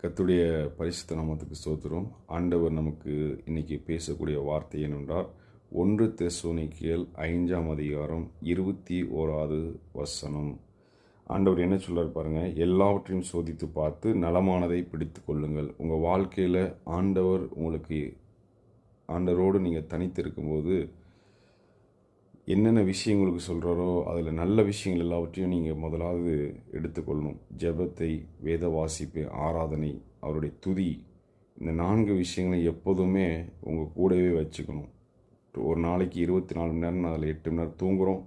கர்த்தருடைய பரிசுத்த நாமத்துக்கு ஸ்தோத்திரம். ஆண்டவர் நமக்கு இன்னைக்கு பேசக்கூடிய வார்த்தை என்னென்றால் 1 தெசலோனிக்கேயர் 5ஆம் அதிகாரம் 21வது வசனம். ஆண்டவர் என்ன சொல்றார் பாருங்க, எல்லாவற்றையும் சோதித்து பார்த்து நலமானதை பிடித்து கொள்ளுங்கள். உங்கள் வாழ்க்கையில் ஆண்டவரோடு நீங்கள் தனித்து இருக்கும்போது என்னென்ன விஷயங்களுக்கு சொல்கிறாரோ அதில் நல்ல விஷயங்கள் எல்லாவற்றையும் நீங்கள் முதலாவது எடுத்துக்கொள்ளணும். ஜெபத்தை, வேத வாசிப்பு, ஆராதனை, அவருடைய துதி, இந்த 4 விஷயங்களை எப்போதுமே உங்கள் கூடவே வச்சுக்கணும். ஒரு நாளைக்கு 24 மணி நேரம், அதில் 8 மணி நேரம் தூங்குகிறோம்.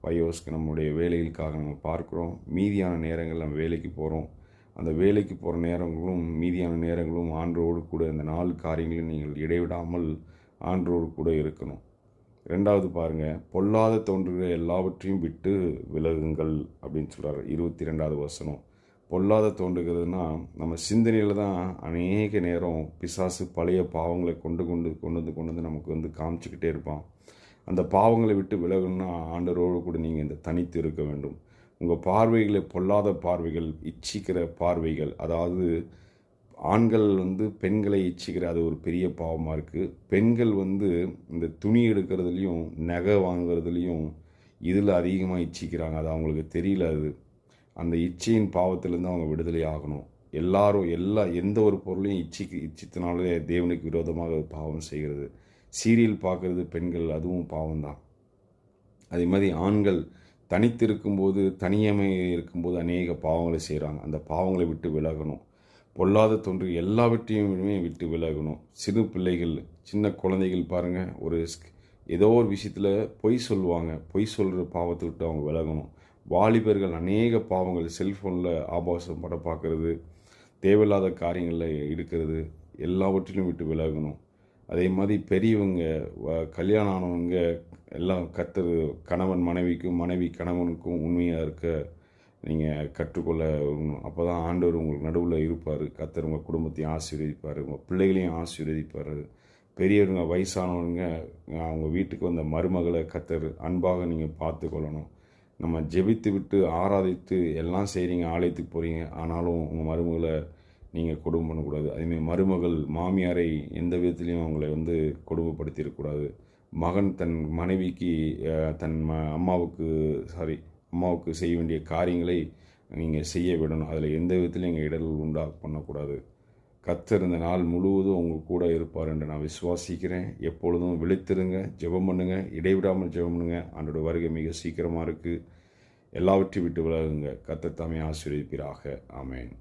5 ஹவர்ஸ்க்கு நம்முடைய வேலைகளுக்காக நம்ம பார்க்குறோம். மீதியான நேரங்கள் நம்ம வேலைக்கு போகிறோம். அந்த வேலைக்கு போகிற நேரங்களும் மீதியான நேரங்களும் ஆண்டவரோடு கூட இந்த 4 காரியங்களையும் நீங்கள் இடைவிடாமல் ஆண்டவரோடு கூட இருக்கணும். 2வது பாருங்கள், பொல்லாத தோன்றுகிற எல்லாவற்றையும் விட்டு விலகுங்கள் அப்படின்னு சொல்கிறார். 22வது வசனம். பொல்லாத தோன்றுகிறதுனா நம்ம சிந்தனையில் தான் அநேக நேரம் பிசாசு பழைய பாவங்களை கொண்டு வந்து நமக்கு காமிச்சிக்கிட்டே இருப்பான். அந்த பாவங்களை விட்டு விலகணும்னா ஆண்டவரோடு கூட நீங்கள் இந்த தனித்து இருக்க வேண்டும். உங்கள் பார்வைகளை பொல்லாத பார்வைகள், இச்சிக்கிற பார்வைகள், அதாவது ஆண்கள் பெண்களை இச்சிக்கிற அது ஒரு பெரிய பாவமாக இருக்குது. பெண்கள் இந்த துணி எடுக்கிறதுலையும் நகை வாங்குறதுலையும் இதில் அதிகமாக இச்சிக்கிறாங்க. அது அவங்களுக்கு தெரியல. அது அந்த இச்சையின் பாவத்திலேருந்து அவங்க விடுதலை ஆகணும். எல்லாரும் எந்த ஒரு பொருளையும் இச்சித்தினாலே தேவனுக்கு விரோதமாக பாவம் செய்கிறது. சீரியல் பார்க்குறது பெண்கள், அதுவும் பாவம்தான். அதே மாதிரி ஆண்கள் தனித்து இருக்கும்போது, தனியமை இருக்கும்போது அநேக பாவங்களை செய்கிறாங்க. அந்த பாவங்களை விட்டு விலகணும். பொல்லாத தோன்று எல்லாவற்றையுமே விட்டு விலகணும். சிறு பிள்ளைகள், சின்ன குழந்தைகள் பாருங்கள், ஏதோ ஒரு விஷயத்தில் பொய் சொல்லுவாங்க. பொய் சொல்கிற பாவத்தை விட்டு அவங்க விலகணும். வாலிபர்கள் அநேக பாவங்கள், செல்ஃபோனில் ஆபாசம் படம் பார்க்குறது, தேவையில்லாத காரியங்களில் இருக்கிறது, எல்லாவற்றிலும் விட்டு விலகணும். அதே மாதிரி பெரியவங்க, கல்யாணம் ஆனவங்க எல்லாம் கணவன் மனைவிக்கும், மனைவி கணவனுக்கும் உண்மையாக இருக்க நீங்கள் கற்றுக்கொள்ள. அப்போ தான் ஆண்டவர் உங்களுக்கு நடுவில் இருப்பார். கர்த்தர் உங்கள் குடும்பத்தையும் ஆசீர்வதிப்பார், உங்கள் பிள்ளைகளையும் ஆசீர்வதிப்பார். பெரியவங்க, வயசானவங்க, அவங்க வீட்டுக்கு வந்த மருமகளை கர்த்தர் அன்பாக நீங்கள் பார்த்து கொள்ளணும். நம்ம ஜெபித்து விட்டு ஆராதித்து எல்லாம் செய்கிறீங்க, ஆலயத்துக்கு போகிறீங்க, ஆனாலும் உங்கள் மருமகளை நீங்கள் கொடுமை பண்ணக்கூடாது. அதேமாதிரி மருமகள் மாமியாரை எந்த விதத்துலேயும் அவங்களை கொடுமைப்படுத்திடக்கூடாது. மகன் தன் மனைவிக்கு அம்மாவுக்கு செய்ய வேண்டிய காரியங்களை நீங்கள் செய்ய விடணும். அதில் எந்த விதத்துலையும் எங்கள் இடர்கள் பண்ணக்கூடாது. கர்த்தர் இந்த நாள் முழுவதும் உங்கள் கூட இருப்பார் என்று நான் விசுவாசிக்கிறேன். எப்பொழுதும் விழித்திருங்க, ஜெபம் பண்ணுங்கள், இடைவிடாமல் ஜெபம் பண்ணுங்கள். ஆண்டோட வருகை மிக சீக்கிரமாக இருக்குது. எல்லாவற்றையும் விட்டு விலகுங்க. கர்த்தர் தாமே ஆசீர்வதிப்பீராக. ஆமென்.